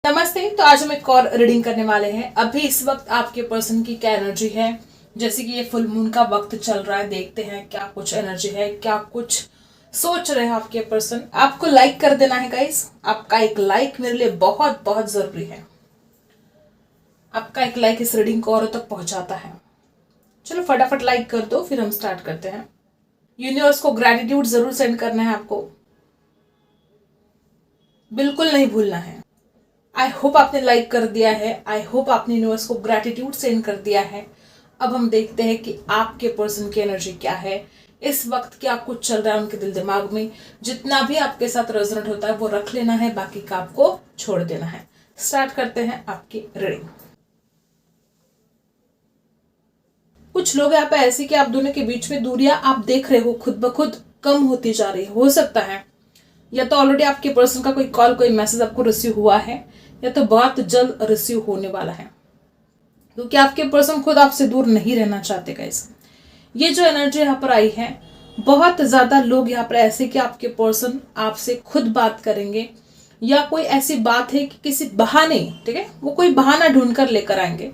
नमस्ते। तो आज हम एक और रीडिंग करने वाले हैं। अभी इस वक्त आपके पर्सन की क्या एनर्जी है, जैसे कि ये फुल मून का वक्त चल रहा है। देखते हैं क्या कुछ एनर्जी है, क्या कुछ सोच रहे हैं आपके पर्सन। आपको लाइक कर देना है गाइस। आपका एक लाइक मेरे लिए बहुत बहुत जरूरी है। आपका एक लाइक इस रीडिंग को और तक पहुंचाता है। चलो फटाफट लाइक कर दो, फिर हम स्टार्ट करते हैं। यूनिवर्स को ग्रेटिट्यूड जरूर सेंड करना है आपको, बिल्कुल नहीं भूलना है। आई होप आपने लाइक कर दिया है। आई होप आपने यूनिवर्स को ग्रेटिट्यूड सेंड कर दिया है। अब हम देखते हैं कि आपके पर्सन की एनर्जी क्या है, इस वक्त क्या कुछ चल रहा है उनके दिल दिमाग में। जितना भी आपके साथ रेजोनेट होता है वो रख लेना है, बाकी का आपको छोड़ देना है। स्टार्ट करते हैं आपकी रीडिंग। कुछ लोग यहाँ पे ऐसे कि आप दोनों के बीच में दूरियां आप देख रहे हो खुद ब खुद कम होती जा रही है। हो सकता है या तो ऑलरेडी आपके पर्सन का कोई कॉल, कोई मैसेज आपको रिसीव हुआ है, या तो बहुत जल्द रिसीव होने वाला है, क्योंकि आपके पर्सन खुद आपसे दूर नहीं रहना चाहते गाइस। ये जो एनर्जी यहाँ पर आई है, बहुत ज्यादा लोग यहाँ पर ऐसे कि आपके पर्सन आपसे खुद बात करेंगे, या कोई ऐसी बात है कि किसी बहाने, ठीक है, वो कोई बहाना ढूंढ कर लेकर आएंगे।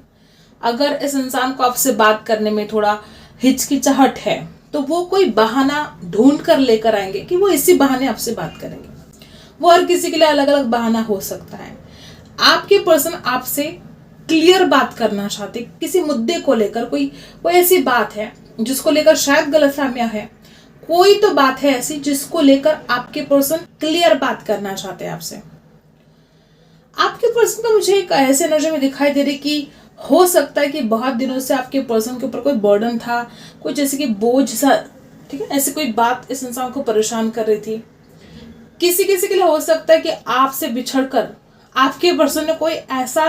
अगर इस इंसान को आपसे बात करने में थोड़ा हिचकिचाहट है तो वो कोई बहाना ढूंढ कर लेकर आएंगे कि वो इसी बहाने आपसे बात करेंगे। वो हर किसी के लिए अलग अलग बहाना हो सकता है। आपके पर्सन आपसे क्लियर बात करना चाहते, किसी मुद्दे को लेकर कोई ऐसी बात है जिसको लेकर शायद गलतफहमियां है। कोई तो बात है ऐसी जिसको लेकर आपके पर्सन क्लियर बात करना चाहते हैं आपसे। आपके पर्सन को मुझे एक ऐसे एनर्जी में दिखाई दे रही कि हो सकता है कि बहुत दिनों से आपके पर्सन के ऊपर कोई बर्डन था, कोई जैसे कि बोझ सा, ठीक है, ऐसी कोई बात इस इंसान को परेशान कर रही थी। किसी किसी के लिए हो सकता है कि आपसे बिछड़कर आपके पर्सन ने कोई ऐसा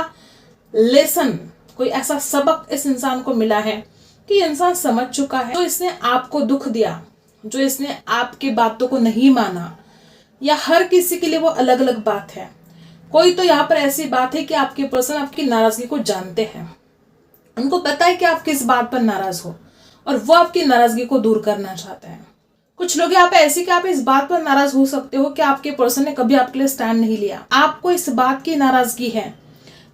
लेसन, कोई ऐसा सबक इस इंसान को मिला है कि इंसान समझ चुका है। जो इसने आपको दुख दिया, जो इसने आपकी बातों को नहीं माना, या हर किसी के लिए वो अलग अलग बात है। कोई तो यहाँ पर ऐसी बात है कि आपके पर्सन आपकी नाराजगी को जानते हैं, उनको पता है कि आप किस बात पर नाराज हो और वो आपकी नाराजगी को दूर करना चाहते हैं। कुछ लोग यहाँ पे ऐसे कि आप इस बात पर नाराज हो सकते हो कि आपके पर्सन ने कभी आपके लिए स्टैंड नहीं लिया। आपको इस बात की नाराजगी है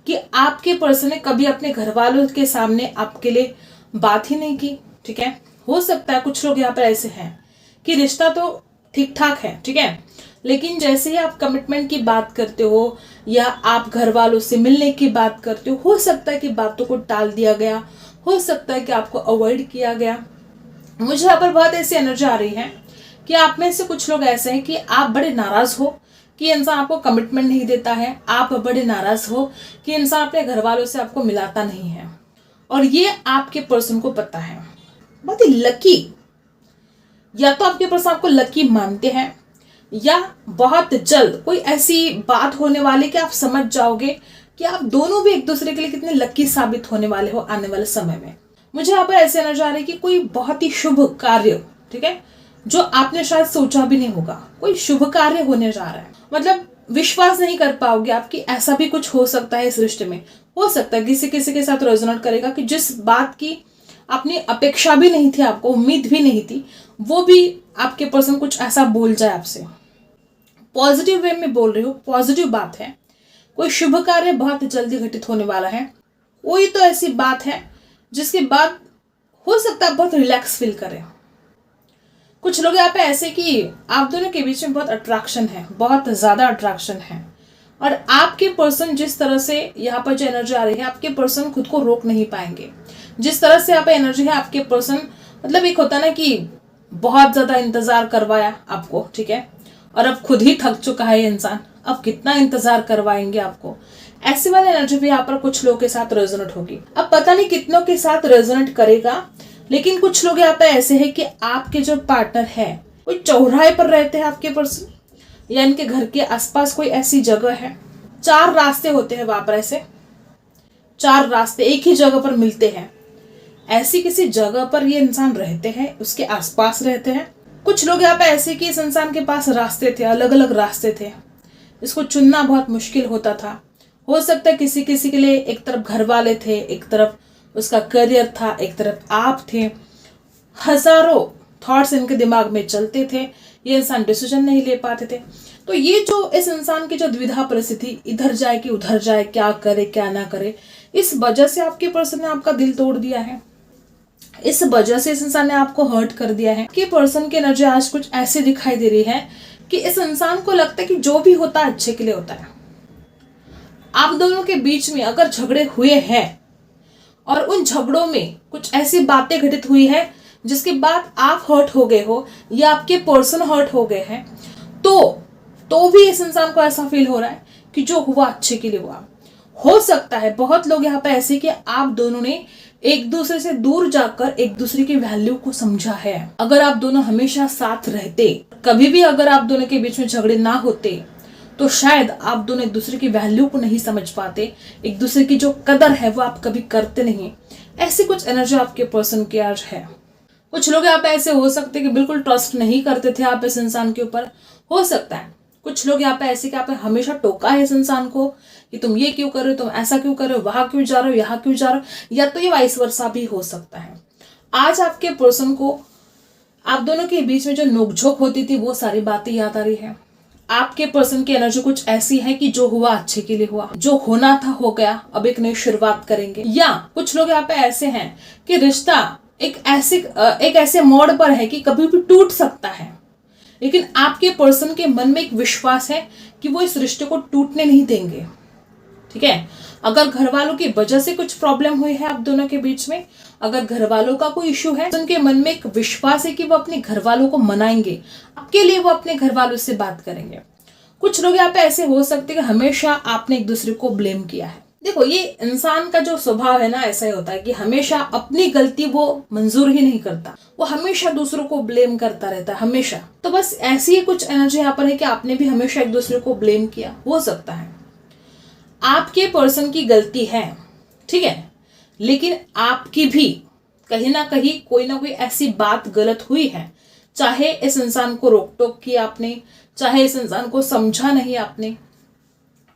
कि आपके पर्सन ने कभी अपने घर वालों के सामने आपके लिए बात ही नहीं की, ठीक है। हो सकता है कुछ लोग यहाँ पर ऐसे हैं कि रिश्ता तो ठीक ठाक है, ठीक है, लेकिन जैसे ही आप कमिटमेंट की बात करते हो या आप घर वालों से मिलने की बात करते हो सकता है कि बातों को टाल दिया गया, हो सकता है कि आपको अवॉइड किया गया। मुझे यहाँ पर बहुत ऐसी एनर्जी आ रही है कि आप में से कुछ लोग ऐसे हैं कि आप बड़े नाराज हो कि इंसान आपको कमिटमेंट नहीं देता है। आप बड़े नाराज हो कि इंसान अपने घर वालों से आपको मिलाता नहीं है, और ये आपके पर्सन को पता है। बहुत ही लकी, या तो आपके पर्सन आपको लकी मानते हैं, या बहुत जल्द कोई ऐसी बात होने वाली कि आप समझ जाओगे कि आप दोनों भी एक दूसरे के लिए कितने लकी साबित होने वाले हो आने वाले समय में। मुझे यहाँ पर ऐसे नजर आ रही है कि कोई बहुत ही शुभ कार्य, ठीक है, जो आपने शायद सोचा भी नहीं होगा, कोई शुभ कार्य होने जा रहा है। मतलब विश्वास नहीं कर पाओगे आपकी, ऐसा भी कुछ हो सकता है इस रिश्ते में। हो सकता है किसी किसी के साथ रेजोनेट करेगा कि जिस बात की अपनी अपेक्षा भी नहीं थी, आपको उम्मीद भी नहीं थी, वो भी आपके पर्सन कुछ ऐसा बोल जाए आपसे। पॉजिटिव वे में बोल रही हूँ, पॉजिटिव बात है। कोई शुभ कार्य बहुत जल्दी घटित होने वाला है। कोई तो ऐसी बात है जिसके बाद हो सकता है बहुत रिलैक्स फील करें। कुछ लोग यहाँ पे ऐसे कि आप दोनों के बीच में बहुत अट्रैक्शन है, बहुत ज्यादा अट्रैक्शन है, और आपके पर्सन जिस तरह से यहाँ पर जो एनर्जी आ रही है, आपके पर्सन खुद को रोक नहीं पाएंगे। जिस तरह से यहाँ पे एनर्जी है, आपके पर्सन, मतलब एक होता ना कि बहुत ज्यादा इंतजार करवाया आपको, ठीक है, और अब खुद ही थक चुका है ये इंसान, अब कितना इंतजार करवाएंगे आपको। ऐसे वाली एनर्जी भी यहाँ पर कुछ लोगों के साथ रेजोनेट होगी। अब पता नहीं कितनों के साथ रेजोनेट करेगा, लेकिन कुछ लोग यहाँ पे ऐसे हैं कि आपके जो पार्टनर है कोई चौराहे पर रहते हैं आपके पर्सन, या इनके घर के आसपास कोई ऐसी जगह है। 4 रास्ते होते हैं वहां पर, ऐसे 4 रास्ते एक ही जगह पर मिलते हैं। ऐसी किसी जगह पर ये इंसान रहते हैं, उसके आसपास रहते हैं। कुछ लोग यहाँ पे ऐसे कि इस इंसान के पास रास्ते थे, अलग अलग रास्ते थे, इसको चुनना बहुत मुश्किल होता था। हो सकता है किसी किसी के लिए एक तरफ घर वाले थे, एक तरफ उसका करियर था, एक तरफ आप थे। हजारों थॉट्स इनके दिमाग में चलते थे। ये इंसान डिसीजन नहीं ले पाते थे। तो ये जो इस इंसान की जो द्विधा परिस्थिति, इधर जाए कि उधर जाए, क्या करे क्या ना करे, इस वजह से आपके पर्सन ने आपका दिल तोड़ दिया है। इस वजह से इस इंसान ने आपको हर्ट कर दिया है कि पर्सन की एनर्जी आज कुछ ऐसी दिखाई दे रही है कि इस इंसान को लगता है कि जो भी होता है अच्छे के लिए होता है। आप दोनों के बीच में अगर झगड़े हुए हैं और उन झगड़ों में कुछ ऐसी बातें घटित हुई है जिसके बाद आप हर्ट हो गए हो या आपके पर्सन हर्ट हो गए हैं, तो भी इस इंसान को ऐसा फील हो रहा है कि जो हुआ अच्छे के लिए हुआ। हो सकता है बहुत लोग यहाँ पे ऐसे कि आप दोनों ने एक दूसरे से दूर जाकर एक दूसरे की वैल्यू को समझा है। अगर आप दोनों हमेशा साथ रहते, कभी भी अगर आप दोनों के बीच में झगड़े ना होते, तो शायद आप दोनों एक दूसरे की वैल्यू को नहीं समझ पाते, एक दूसरे की जो कदर है वो आप कभी करते नहीं। ऐसी कुछ एनर्जी आपके पर्सन की आज है। कुछ लोग यहाँ पे ऐसे हो सकते कि बिल्कुल ट्रस्ट नहीं करते थे आप इस इंसान के ऊपर, हो सकता है। कुछ लोग यहाँ पे ऐसे कि आपने हमेशा टोका है इस इंसान को कि तुम ये क्यों कर रहे हो, तुम ऐसा क्यों कर रहे हो, वहां क्यों जा रहे हो, यहाँ क्यों जा रहे हो, या तो ये वाइस वर्सा भी हो सकता है। आज आपके पर्सन को आप दोनों के बीच में जो नोकझोंक होती थी वो सारी बातें याद आ रही है। आपके पर्सन की एनर्जी कुछ ऐसी है कि जो हुआ अच्छे के लिए हुआ, जो होना था हो गया, अब एक नई शुरुआत करेंगे। या कुछ लोग यहाँ पे ऐसे हैं कि रिश्ता एक ऐसे मोड़ पर है कि कभी भी टूट सकता है, लेकिन आपके पर्सन के मन में एक विश्वास है कि वो इस रिश्ते को टूटने नहीं देंगे। ठीक है, अगर घर वालों की वजह से कुछ प्रॉब्लम हुई है आप दोनों के बीच में, अगर घर वालों का कोई इशू है, तो उनके मन में एक विश्वास है कि वो अपने घर वालों को मनाएंगे, आपके लिए वो अपने घर वालों से बात करेंगे। कुछ लोग यहाँ पे ऐसे हो सकते हैं कि हमेशा आपने एक दूसरे को ब्लेम किया है। देखो, ये इंसान का जो स्वभाव है ना, ऐसा ही होता है कि हमेशा अपनी गलती वो मंजूर ही नहीं करता, वो हमेशा दूसरों को ब्लेम करता रहता है हमेशा। तो बस ऐसी ही कुछ एनर्जी यहाँ पर है कि आपने भी हमेशा एक दूसरे को ब्लेम किया। हो सकता है आपके पर्सन की गलती है, ठीक है, लेकिन आपकी भी कहीं ना कहीं कोई ना कोई ऐसी बात गलत हुई है। चाहे इस इंसान को रोक टोक की आपने, चाहे इस इंसान को समझा नहीं आपने।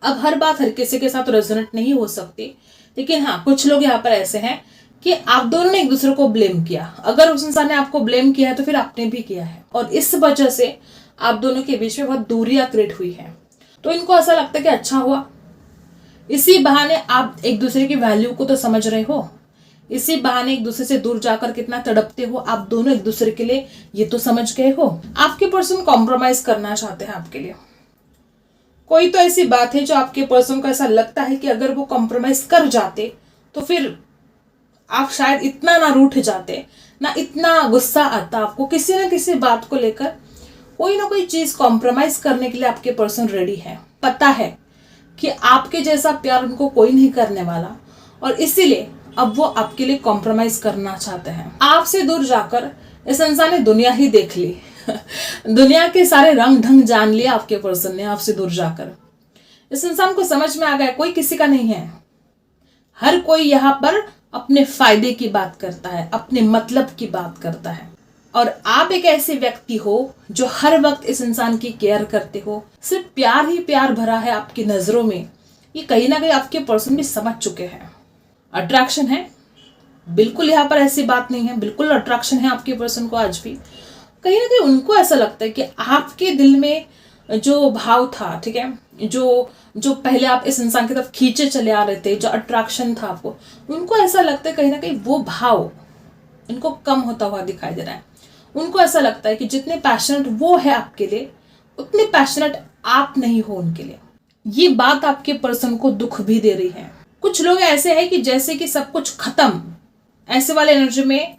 अब हर बात हर किसी के साथ रेजोनेट नहीं हो सकती, लेकिन हाँ, कुछ लोग यहाँ पर ऐसे हैं कि आप दोनों ने एक दूसरे को ब्लेम किया। अगर उस इंसान ने आपको ब्लेम किया है तो फिर आपने भी किया है, और इस वजह से आप दोनों के बीच में बहुत दूरियां क्रिएट हुई है। तो इनको ऐसा लगता है कि अच्छा हुआ, इसी बहाने आप एक दूसरे की वैल्यू को तो समझ रहे हो, इसी बहाने एक दूसरे से दूर जाकर कितना तड़पते हो आप दोनों एक दूसरे के लिए, ये तो समझ गए हो। आपके पर्सन कॉम्प्रोमाइज करना चाहते हैं आपके लिए। कोई तो ऐसी बात है जो आपके पर्सन को ऐसा लगता है कि अगर वो कॉम्प्रोमाइज कर जाते तो फिर आप शायद इतना ना रूठ जाते, ना इतना गुस्सा आता आपको, किसी ना किसी बात को लेकर कोई ना कोई चीज कॉम्प्रोमाइज करने के लिए आपके पर्सन रेडी है। पता है कि आपके जैसा प्यार उनको कोई नहीं करने वाला, और इसीलिए अब वो आपके लिए कॉम्प्रोमाइज करना चाहते हैं। आपसे दूर जाकर इस इंसान ने दुनिया ही देख ली दुनिया के सारे रंग ढंग जान लिया आपके पर्सन ने आपसे दूर जाकर। इस इंसान को समझ में आ गया कोई किसी का नहीं है, हर कोई यहाँ पर अपने फायदे की बात करता है, अपने मतलब की बात करता है। और आप एक ऐसे व्यक्ति हो जो हर वक्त इस इंसान की केयर करते हो, सिर्फ प्यार ही प्यार भरा है आपकी नजरों में, ये कहीं ना कहीं आपके पर्सन भी समझ चुके हैं। अट्रैक्शन है, बिल्कुल यहाँ पर ऐसी बात नहीं है, बिल्कुल अट्रैक्शन है आपके पर्सन को। आज भी कहीं ना कहीं उनको ऐसा लगता है कि आपके दिल में जो भाव था, ठीक है, जो पहले आप इस इंसान की तरफ खींचे चले आ रहे थे, जो अट्रैक्शन था आपको, उनको ऐसा लगता है कहीं ना कहीं वो भाव इनको कम होता हुआ दिखाई दे रहा है। उनको ऐसा लगता है कि जितने पैशनेट वो है आपके लिए, उतने पैशनेट आप नहीं हो उनके लिए। ये बात आपके पर्सन को दुख भी दे रही है। कुछ लोग ऐसे हैं कि जैसे कि सब कुछ खत्म, ऐसे वाले एनर्जी में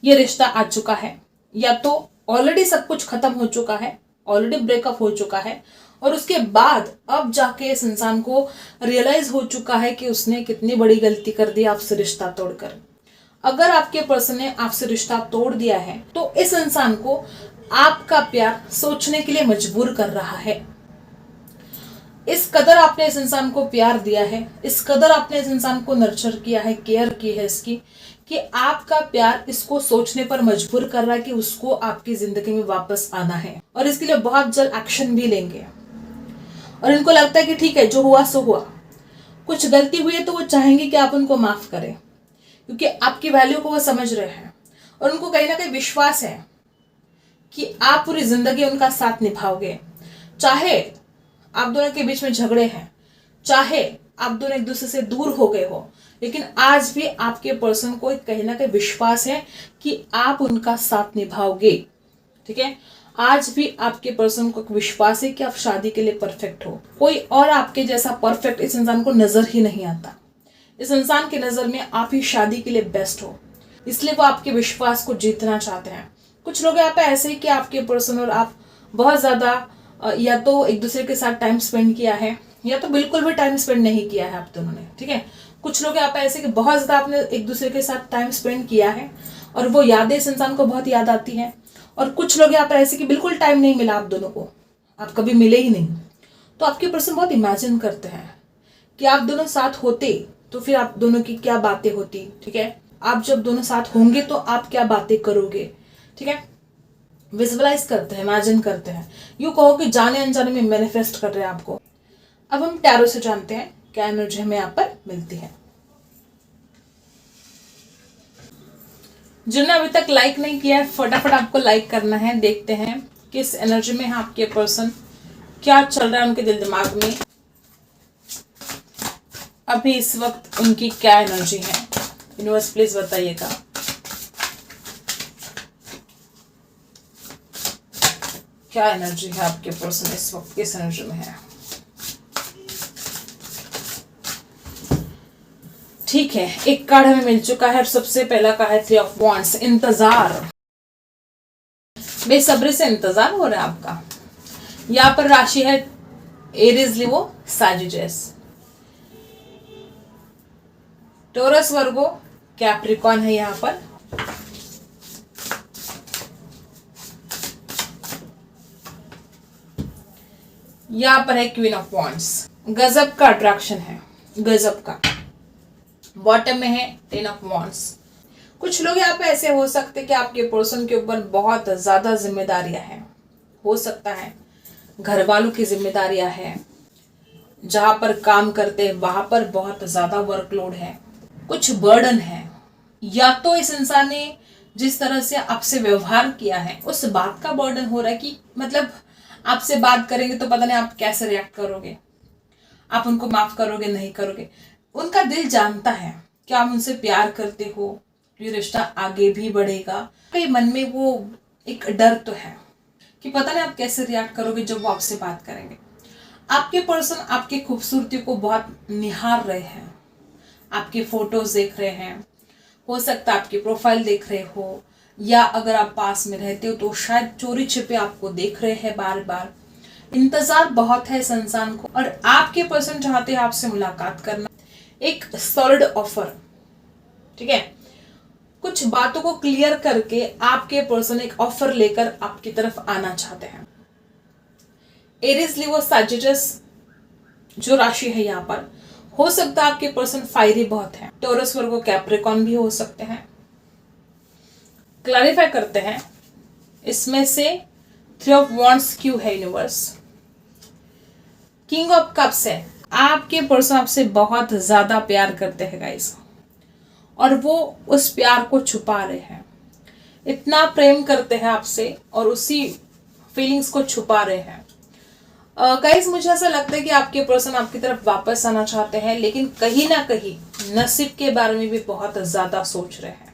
ये रिश्ता आ चुका है, या तो ऑलरेडी सब कुछ खत्म हो चुका है, ऑलरेडी ब्रेकअप हो चुका है, और उसके बाद अब जाके इस इंसान को रियलाइज हो चुका है कि उसने कितनी बड़ी गलती कर दी आपसे रिश्ता तोड़कर। अगर आपके पर्सन ने आपसे रिश्ता तोड़ दिया है तो इस इंसान को आपका प्यार सोचने के लिए मजबूर कर रहा है। इस कदर आपने इस इंसान को प्यार दिया है, इस कदर आपने इस इंसान को नर्चर किया है, केयर की है इसकी, कि आपका प्यार इसको सोचने पर मजबूर कर रहा है कि उसको आपकी जिंदगी में वापस आना है, और इसके लिए बहुत जल्द एक्शन भी लेंगे। और इनको लगता है कि ठीक है, जो हुआ सो हुआ, कुछ गलती हुई है तो वो चाहेंगे कि आप उनको माफ करें, क्योंकि आपकी वैल्यू को वो समझ रहे हैं। और उनको कहीं ना कहीं विश्वास है कि आप पूरी जिंदगी उनका साथ निभाओगे। चाहे आप दोनों के बीच में झगड़े हैं, चाहे आप दोनों एक दूसरे से दूर हो गए हो, लेकिन आज भी आपके पर्सन को कहीं ना कहीं विश्वास है कि आप उनका साथ निभाओगे। ठीक है, आज भी आपके पर्सन को विश्वास है कि आप शादी के लिए परफेक्ट हो। कोई और आपके जैसा परफेक्ट इस इंसान को नजर ही नहीं आता। इस इंसान की नजर में आप ही शादी के लिए बेस्ट हो, इसलिए वो आपके विश्वास को जीतना चाहते हैं। कुछ लोग यहाँ पे ऐसे ही कि आपके पर्सन और आप बहुत ज्यादा या तो एक दूसरे के साथ टाइम स्पेंड किया है या तो बिल्कुल भी टाइम स्पेंड नहीं किया है आप दोनों ने। ठीक है, कुछ लोग यहाँ पे ऐसे कि बहुत ज्यादा आपने एक दूसरे के साथ टाइम स्पेंड किया है और वो यादें इस इंसान को बहुत याद आती है। और कुछ लोग यहाँ पे ऐसे कि बिल्कुल टाइम नहीं मिला आप दोनों को, आप कभी मिले ही नहीं। तो आपके पर्सन बहुत इमेजिन करते हैं कि आप दोनों साथ होते तो फिर आप दोनों की क्या बातें होती। ठीक है, आप जब दोनों साथ होंगे तो आप क्या बातें करोगे। ठीक है, विजुअलाइज करते हैं, इमेजिन करते हैं, यूं कहो कि जाने अनजाने में मैनिफेस्ट कर रहे हैं आपको। अब हम टैरो से जानते हैं क्या एनर्जी हमें यहाँ पर मिलती है। जिन्होंने अभी तक लाइक नहीं किया है फटाफट आपको लाइक करना है। देखते हैं किस एनर्जी में है आपके पर्सन, क्या चल रहा है उनके दिल दिमाग में अभी इस वक्त, उनकी क्या एनर्जी है। यूनिवर्स प्लीज बताइएगा। क्या एनर्जी है आपके पर्सन इस वक्त, किस एनर्जी में है। ठीक है, एक कार्ड हमें मिल चुका है। सबसे पहला कार्ड है 3 ऑफ वॉन्ड्स, इंतजार, बेसब्री से इंतजार हो रहा है आपका। यहाँ पर राशि है एरीज, लियो, सैजिटस, टोरस, वर्गो, कैप्रिकॉन है यहाँ पर। यहाँ पर है क्वीन ऑफ वॉन्ड्स, गजब का अट्रैक्शन है, गजब का। बॉटम में है 10 ऑफ वॉन्ड्स। कुछ लोग यहाँ पे ऐसे हो सकते हैं कि आपके पर्सन के ऊपर बहुत ज्यादा जिम्मेदारियां हैं। हो सकता है घर वालों की जिम्मेदारियां हैं, जहां पर काम करते हैं वहां पर बहुत ज्यादा वर्कलोड है, कुछ बर्डन है, या तो इस इंसान ने जिस तरह से आपसे व्यवहार किया है उस बात का बर्डन हो रहा है कि मतलब आपसे बात करेंगे तो पता नहीं आप कैसे रिएक्ट करोगे, आप उनको माफ करोगे नहीं करोगे। उनका दिल जानता है कि आप उनसे प्यार करते हो, ये रिश्ता आगे भी बढ़ेगा। कई मन में वो एक डर तो है कि पता नहीं आप कैसे रिएक्ट करोगे जब वो आपसे बात करेंगे। आपके पर्सन आपकी खूबसूरती को बहुत निहार रहे हैं, आपके फोटोज देख रहे हैं, हो सकता है आपकी प्रोफाइल देख रहे हो, या अगर आप पास में रहते हो तो शायद चोरी छिपे आपको देख रहे हैं बार बार। इंतजार बहुत है इस इंसान को और आपके पर्सन चाहते हैं आपसे मुलाकात करना, एक सॉलिड ऑफर। ठीक है, कुछ बातों को क्लियर करके आपके पर्सन एक ऑफर लेकर आपकी तरफ आना चाहते हैं। एरीज, लियो, सैजिटस जो राशि है यहाँ पर, हो सकता है आपके पर्सन फायरी बहुत है। टोरस, वर्गो, कैप्रिकॉन भी हो सकते हैं। क्लैरिफाई करते हैं इसमें से 3 ऑफ वॉन्ड्स क्यों है यूनिवर्स। किंग ऑफ कप्स है, आपके पर्सन आपसे बहुत ज्यादा प्यार करते हैं गाइस, और वो उस प्यार को छुपा रहे हैं। इतना प्रेम करते हैं आपसे और उसी फीलिंग्स को छुपा रहे हैं। गाइस मुझे ऐसा लगता है कि आपके पर्सन आपकी तरफ वापस आना चाहते हैं, लेकिन कहीं ना कहीं नसीब के बारे में भी बहुत ज्यादा सोच रहे हैं।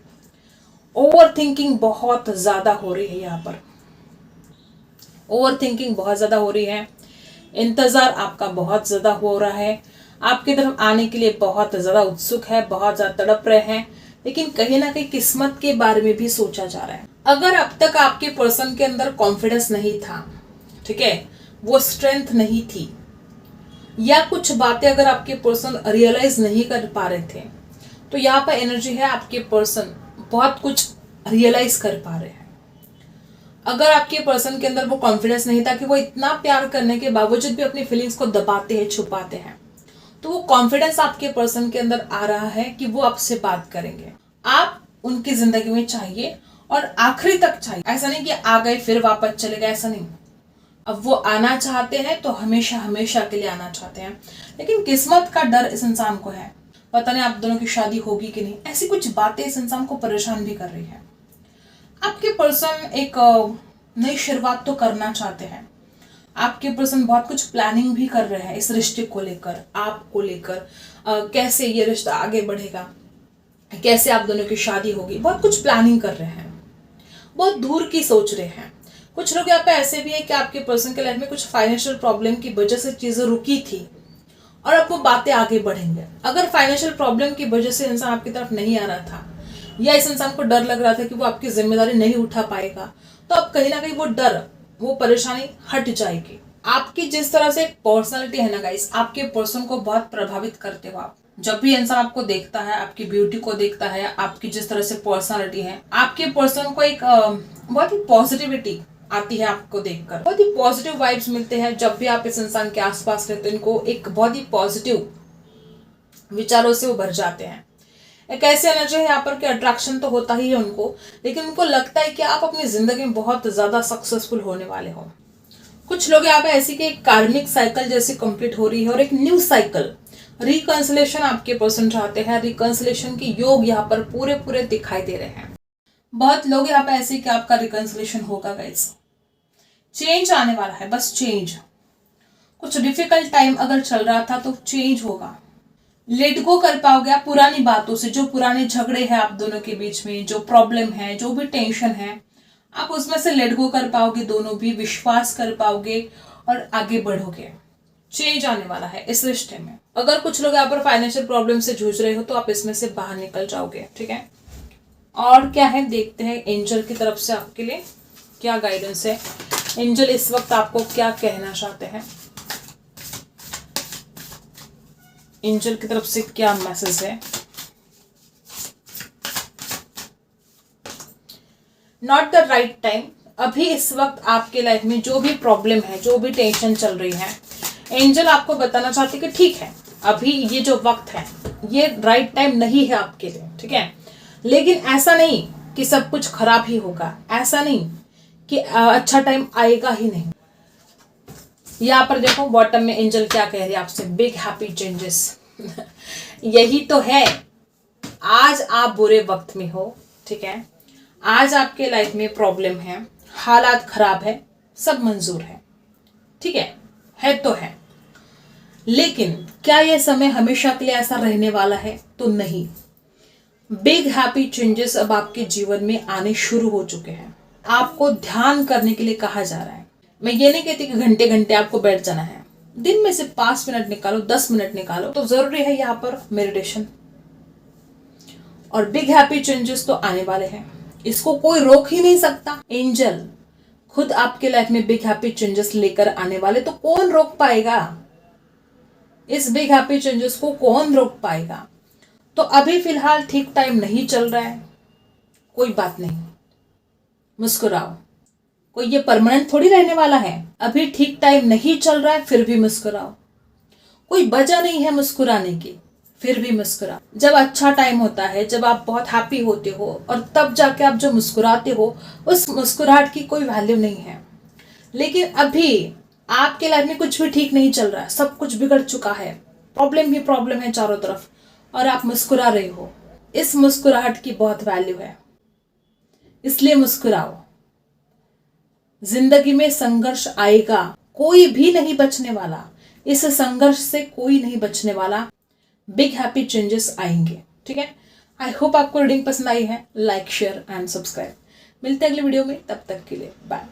ओवर थिंकिंग बहुत ज्यादा हो रही है यहाँ पर, ओवर थिंकिंग बहुत ज्यादा हो रही है। इंतजार आपका बहुत ज्यादा हो रहा है, आपकी तरफ आने के लिए बहुत ज्यादा उत्सुक है, बहुत ज्यादा तड़प रहे हैं, लेकिन कहीं ना कहीं किस्मत के बारे में भी सोचा जा रहा है। अगर अब तक आपके पर्सन के अंदर कॉन्फिडेंस नहीं था, ठीक है, वो स्ट्रेंथ नहीं थी, या कुछ बातें अगर आपके पर्सन रियलाइज नहीं कर पा रहे थे, तो यहाँ पर एनर्जी है आपके पर्सन बहुत कुछ रियलाइज कर पा रहे हैं। अगर आपके पर्सन के अंदर वो कॉन्फिडेंस नहीं था कि वो इतना प्यार करने के बावजूद भी अपनी फीलिंग्स को दबाते हैं, छुपाते हैं, तो वो कॉन्फिडेंस आपके पर्सन के अंदर आ रहा है कि वो आपसे बात करेंगे, आप उनकी जिंदगी में चाहिए और आखिरी तक चाहिए। ऐसा नहीं कि आ गए फिर वापस चले गए, ऐसा नहीं। अब वो आना चाहते हैं तो हमेशा हमेशा के लिए आना चाहते हैं, लेकिन किस्मत का डर इस इंसान को है, पता नहीं आप दोनों की शादी होगी कि नहीं। ऐसी कुछ बातें इस इंसान को परेशान भी कर रही है। आपके पर्सन एक नई शुरुआत तो करना चाहते हैं। आपके पर्सन बहुत कुछ प्लानिंग भी कर रहे हैं इस रिश्ते को लेकर, आपको लेकर, कैसे ये रिश्ता आगे बढ़ेगा, कैसे आप दोनों की शादी होगी, बहुत कुछ प्लानिंग कर रहे हैं, बहुत दूर की सोच रहे हैं। कुछ लोग यहाँ पे ऐसे भी है कि आपके पर्सन के लाइफ में कुछ फाइनेंशियल प्रॉब्लम की वजह से चीजें रुकी थी और अब वो बातें आगे बढ़ेंगे। अगर फाइनेंशियल प्रॉब्लम की वजह से इंसान आपकी तरफ नहीं आ रहा था या इस इंसान को डर लग रहा था कि वो आपकी जिम्मेदारी नहीं उठा पाएगा, तो अब कहीं ना कहीं वो डर, वो परेशानी हट जाएगी। आपकी जिस तरह से पर्सनालिटी है ना गाइस, आपके पर्सन को बहुत प्रभावित करते हो आप। जब भी इंसान आपको देखता है, आपकी ब्यूटी को देखता है, आपकी जिस तरह से पर्सनालिटी है, आपके पर्सन को एक बहुत ही पॉजिटिविटी आती है आपको देखकर, बहुत ही पॉजिटिव वाइब्स मिलते हैं। जब भी आप इस इंसान के आसपास रहते हैं, इनको एक बहुत ही पॉजिटिव विचारों से वो भर जाते हैं। एक ऐसी एनर्जी है यहाँ पर कि अट्रैक्शन तो होता ही है उनको, लेकिन उनको लगता है कि आप अपनी जिंदगी में बहुत ज्यादा सक्सेसफुल होने वाले हो। कुछ लोग यहाँ पे ऐसी कि एक कार्मिक साइकिल जैसी कंप्लीट हो रही है और एक न्यू साइकिल, रिकंसिलेशन आपके पर्सन चाहते हैं। रिकंसिलेशन के योग यहाँ पर पूरे पूरे दिखाई दे रहे हैं। बहुत लोग यहाँ पे ऐसे कि आपका रिकंसिलेशन होगा गाइस, चेंज आने वाला है, बस चेंज। कुछ डिफिकल्ट टाइम अगर चल रहा था तो चेंज होगा। लेट गो कर पाओगे आप पुरानी बातों से, जो पुराने झगड़े हैं आप दोनों के बीच में, जो प्रॉब्लम है, जो भी टेंशन है, आप उसमें से लेट गो कर पाओगे, दोनों भी विश्वास कर पाओगे और आगे बढ़ोगे। चेंज आने वाला है इस रिश्ते में। अगर कुछ लोग यहाँ पर फाइनेंशियल प्रॉब्लम से जूझ रहे हो तो आप इसमें से बाहर निकल जाओगे, ठीक है। और क्या है देखते हैं एंजल की तरफ से आपके लिए क्या गाइडेंस है। एंजल इस वक्त आपको क्या कहना चाहते हैं, एंजल की तरफ से क्या मैसेज है। Not the right time. अभी इस वक्त आपके लाइफ में जो भी प्रॉब्लम है, जो भी टेंशन चल रही है, एंजल आपको बताना चाहते कि ठीक है, अभी ये जो वक्त है ये राइट टाइम नहीं है आपके लिए, ठीक है। लेकिन ऐसा नहीं कि सब कुछ खराब ही होगा, ऐसा नहीं कि अच्छा टाइम आएगा ही नहीं। यहाँ पर देखो बॉटम में एंजल क्या कह रही है आपसे, बिग हैप्पी चेंजेस। यही तो है, आज आप बुरे वक्त में हो, ठीक है। आज आपके लाइफ में प्रॉब्लम है, हालात खराब है, सब मंजूर है, ठीक है तो है। लेकिन क्या यह समय हमेशा के लिए ऐसा रहने वाला है? तो नहीं। बिग हैप्पी चेंजेस अब आपके जीवन में आने शुरू हो चुके हैं। आपको ध्यान करने के लिए कहा जा रहा है। मैं ये नहीं कहती कि घंटे घंटे आपको बैठ जाना है, दिन में से 5 मिनट निकालो, 10 मिनट निकालो, तो जरूरी है यहाँ पर मेडिटेशन। और बिग हैप्पी चेंजेस तो आने वाले हैं, इसको कोई रोक ही नहीं सकता। एंजल खुद आपके लाइफ में बिग हैप्पी चेंजेस लेकर आने वाले, तो कौन रोक पाएगा? इस बिग हैप्पी चेंजेस को कौन रोक पाएगा? तो अभी फिलहाल ठीक टाइम नहीं चल रहा है, कोई बात नहीं, मुस्कुराओ। कोई ये परमानेंट थोड़ी रहने वाला है। अभी ठीक टाइम नहीं चल रहा है फिर भी मुस्कुराओ, कोई वजह नहीं है मुस्कुराने की, फिर भी मुस्कुराओ। जब अच्छा टाइम होता है, जब आप बहुत हैप्पी होते हो और तब जाके आप जो मुस्कुराते हो, उस मुस्कुराहट की कोई वैल्यू नहीं है। लेकिन अभी आपके लाइफ में कुछ भी ठीक नहीं चल रहा है, सब कुछ बिगड़ चुका है, प्रॉब्लम ही प्रॉब्लम है चारों तरफ, और आप मुस्कुरा रहे हो। इस मुस्कुराहट की बहुत वैल्यू है, इसलिए मुस्कुराओ। जिंदगी में संघर्ष आएगा, कोई भी नहीं बचने वाला, इस संघर्ष से कोई नहीं बचने वाला। बिग हैप्पी चेंजेस आएंगे, ठीक है। आई होप आपको रीडिंग पसंद आई है। Like, share and subscribe. मिलते हैं अगले वीडियो में, तब तक के लिए बाय।